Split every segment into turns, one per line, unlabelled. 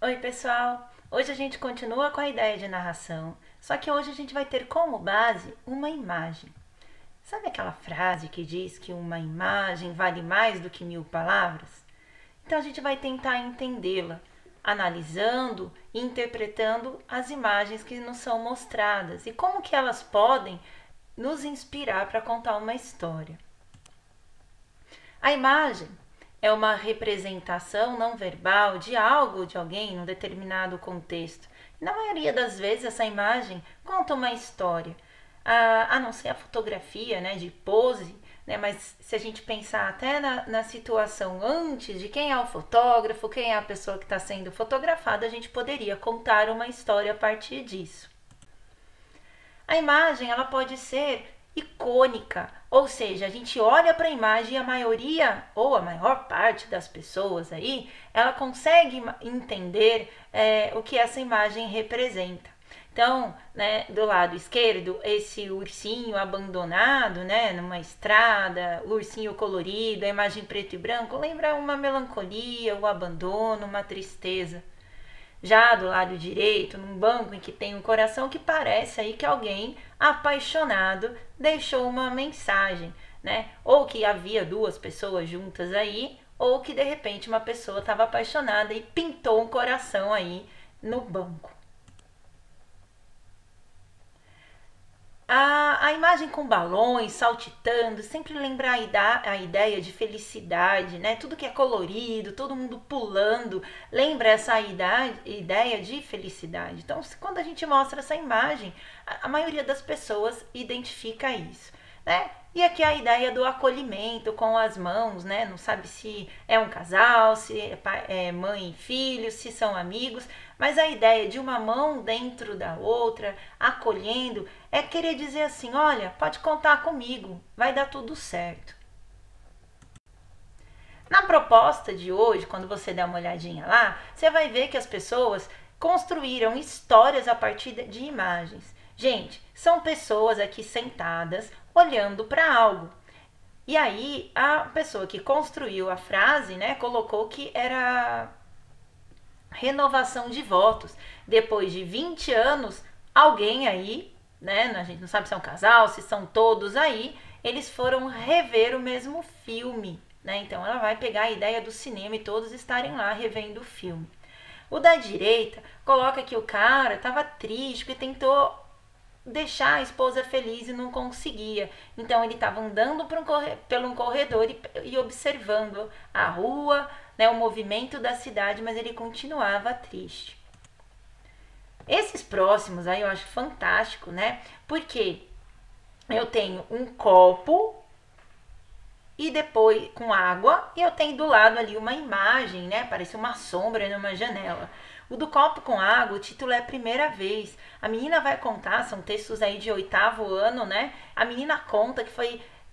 Oi, pessoal! Hoje a gente continua com a ideia de narração, só que hoje a gente vai ter como base uma imagem. Sabe aquela frase que diz que uma imagem vale mais do que 1000 palavras? Então a gente vai tentar entendê-la, analisando e interpretando as imagens que nos são mostradas e como que elas podem nos inspirar para contar uma história. A imagem é uma representação não verbal de algo ou de alguém num determinado contexto. Na maioria das vezes, essa imagem conta uma história, a não ser a fotografia, né, de pose, né, mas se a gente pensar até na situação antes de quem é o fotógrafo, quem é a pessoa que está sendo fotografada, a gente poderia contar uma história a partir disso. A imagem ela pode ser icônica, ou seja, a gente olha para a imagem e a maioria ou a maior parte das pessoas aí, ela consegue entender o que essa imagem representa. Então, né, do lado esquerdo, esse ursinho abandonado, né, numa estrada, o ursinho colorido, a imagem preto e branco, lembra uma melancolia, o abandono, uma tristeza. Já do lado direito, num banco em que tem um coração, que parece aí que alguém apaixonado deixou uma mensagem, né? Ou que havia duas pessoas juntas aí, ou que de repente uma pessoa estava apaixonada e pintou um coração aí no banco. A imagem com balões saltitando, sempre lembrar a ideia de felicidade, né? Tudo que é colorido, todo mundo pulando, lembra essa ideia de felicidade. Então, quando a gente mostra essa imagem, a maioria das pessoas identifica isso, né? E aqui a ideia do acolhimento com as mãos, né? Não sabe se é um casal, se é mãe e filho, se são amigos, mas a ideia de uma mão dentro da outra, acolhendo, é querer dizer assim, olha, pode contar comigo, vai dar tudo certo. Na proposta de hoje, quando você der uma olhadinha lá, você vai ver que as pessoas construíram histórias a partir de imagens. Gente, são pessoas aqui sentadas olhando para algo. E aí a pessoa que construiu a frase, né, colocou que era renovação de votos. Depois de 20 anos, alguém aí, né, a gente não sabe se é um casal, se são todos aí, eles foram rever o mesmo filme, né? Então ela vai pegar a ideia do cinema e todos estarem lá revendo o filme. O da direita coloca que o cara estava triste porque tentou deixar a esposa feliz e não conseguia. Então ele estava andando por um corredor e observando a rua, né, o movimento da cidade, mas ele continuava triste. Esses próximos aí eu acho fantástico, né? Porque eu tenho um copo e depois com água e eu tenho do lado ali uma imagem, né? Parece uma sombra numa janela. O do copo com água, o título é Primeira Vez. A menina vai contar, são textos aí de 8º ano, né? A menina conta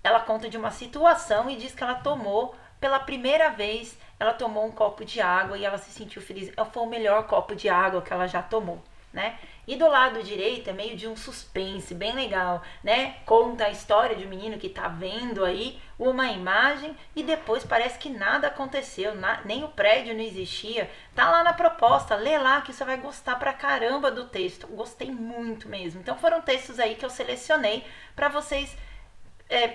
ela conta de uma situação e diz que ela tomou, pela primeira vez, ela tomou um copo de água e ela se sentiu feliz. Foi o melhor copo de água que ela já tomou, né? E do lado direito é meio de um suspense, bem legal, né? Conta a história de um menino que tá vendo aí uma imagem e depois parece que nada aconteceu, nem o prédio não existia. Tá lá na proposta, lê lá que você vai gostar pra caramba do texto. Gostei muito mesmo. Então foram textos aí que eu selecionei para vocês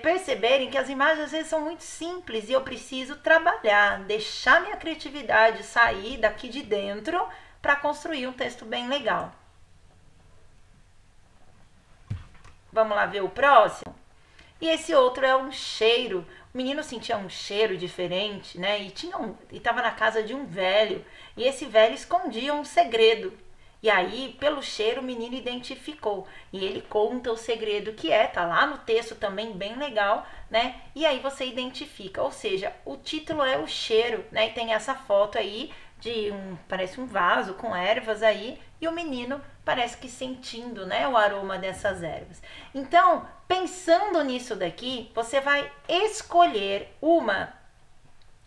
perceberem que as imagens às vezes são muito simples e eu preciso trabalhar, deixar minha criatividade sair daqui de dentro para construir um texto bem legal. Vamos lá ver o próximo? E esse outro é um cheiro. O menino sentia um cheiro diferente, né? E estava na casa de um velho. E esse velho escondia um segredo. E aí, pelo cheiro, o menino identificou. E ele conta o segredo que tá lá no texto também, bem legal, né? E aí você identifica. Ou seja, o título é o cheiro, né? E tem essa foto aí de parece um vaso com ervas aí. E o menino parece que sentindo, né, o aroma dessas ervas. Então, pensando nisso daqui, você vai escolher uma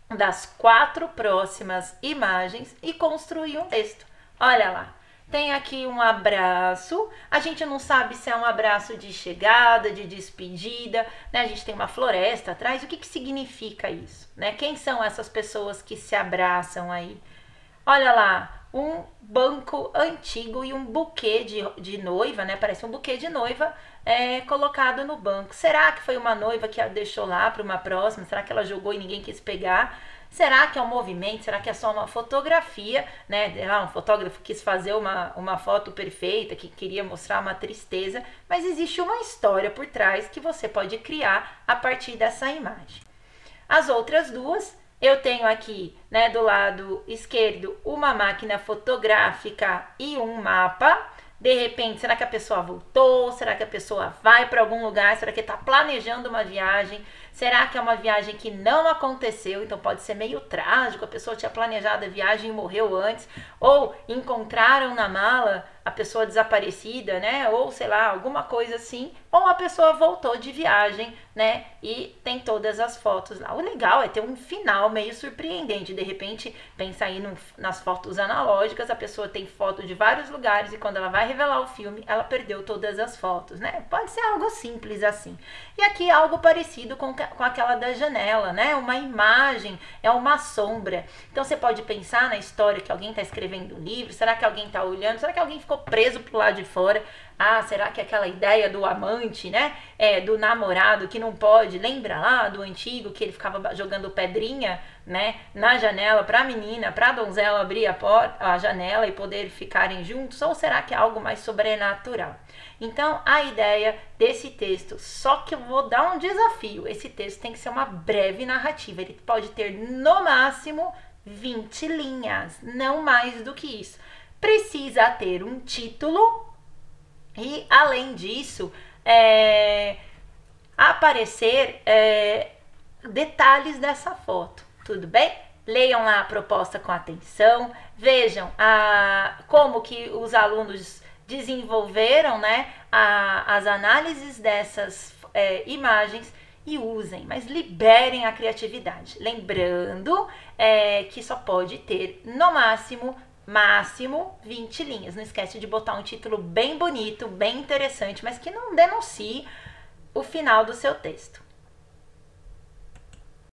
das 4 próximas imagens e construir um texto. Olha lá. Tem aqui um abraço, a gente não sabe se é um abraço de chegada, de despedida, né? A gente tem uma floresta atrás, o que significa isso, né? Quem são essas pessoas que se abraçam aí? Olha lá, um banco antigo e um buquê de noiva, né? Parece um buquê de noiva colocado no banco. Será que foi uma noiva que a deixou lá para uma próxima? Será que ela jogou e ninguém quis pegar? Será que é um movimento? Será que é só uma fotografia, né? Um fotógrafo quis fazer uma foto perfeita, que queria mostrar uma tristeza, mas existe uma história por trás que você pode criar a partir dessa imagem. As outras duas, eu tenho aqui, né, do lado esquerdo, uma máquina fotográfica e um mapa. De repente, será que a pessoa voltou? Será que a pessoa vai para algum lugar? Será que está planejando uma viagem? Será que é uma viagem que não aconteceu? Então pode ser meio trágico, a pessoa tinha planejado a viagem e morreu antes. Ou encontraram na mala a pessoa desaparecida, né? Ou sei lá, alguma coisa assim. Ou a pessoa voltou de viagem, né? E tem todas as fotos lá. O legal é ter um final meio surpreendente. De repente, pensa aí nas fotos analógicas, a pessoa tem foto de vários lugares e quando ela vai revelar o filme, ela perdeu todas as fotos, né? Pode ser algo simples assim. E aqui algo parecido com aquela da janela, né? Uma imagem, é uma sombra. Então você pode pensar na história que alguém está escrevendo um livro, será que alguém está olhando? Será que alguém ficou preso pro lado de fora? Ah, será que aquela ideia do amante, né? Do namorado que não pode, lembra lá do antigo que ele ficava jogando pedrinha, né? Na janela para a menina, para a donzela abrir a janela e poder ficarem juntos? Ou será que é algo mais sobrenatural? Então, a ideia desse texto, só que eu vou dar um desafio, esse texto tem que ser uma breve narrativa, ele pode ter no máximo 20 linhas, não mais do que isso. Precisa ter um título e, além disso, aparecer detalhes dessa foto, tudo bem? Leiam lá a proposta com atenção, vejam como que os alunos desenvolveram, né, as análises dessas imagens e usem, mas liberem a criatividade. Lembrando que só pode ter, no máximo 20 linhas. Não esquece de botar um título bem bonito, bem interessante, mas que não denuncie o final do seu texto.